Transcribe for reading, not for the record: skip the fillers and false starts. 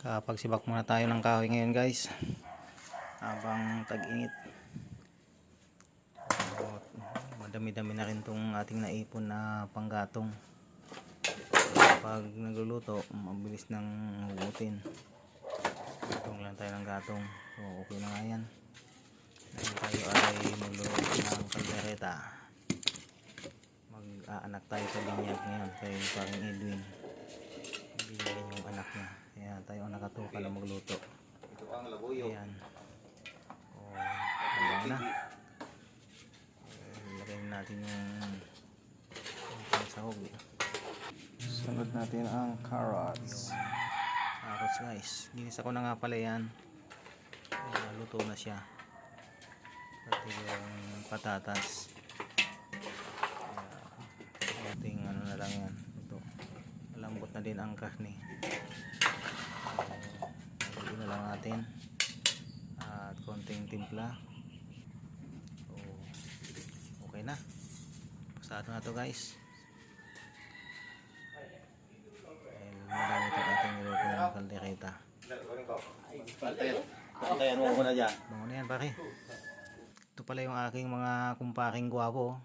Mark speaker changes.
Speaker 1: Pagsibak muna tayo ng kahoy ngayon guys habang tag-init. Madami-dami na rin tong ating naipon na panggatong. Pag nagluluto mabilis nang hugutin. Gatong lang tayo ng gatong, so okay na nga yan. Ngayon tayo ay magluluto ng kaldereta. Mag-aanak tayo sa binyag ngayon kay parang Edwin. Bigyan yung anak niya. Ayan, tayo ang nakatuka na magluto.
Speaker 2: Ito ang labuyo.
Speaker 1: Ayan. O, handa na. Lagay natin yung sahog. Sunod natin ang carrots. Carrots guys. Ginisa ko na nga pala yan. Luto na siya. Pati yung patatas. Ating ano na lang yan. Ito. Malambot na din ang karne. Lagyan na lang natin at konting timpla. So, okay na. Pasado na to guys. Dahil madami ito ating niluto ng kaldereta.
Speaker 2: Pantayan mo muna dyan.
Speaker 1: Bango na yan pare. Ito pala yung aking mga kumparing gwapo.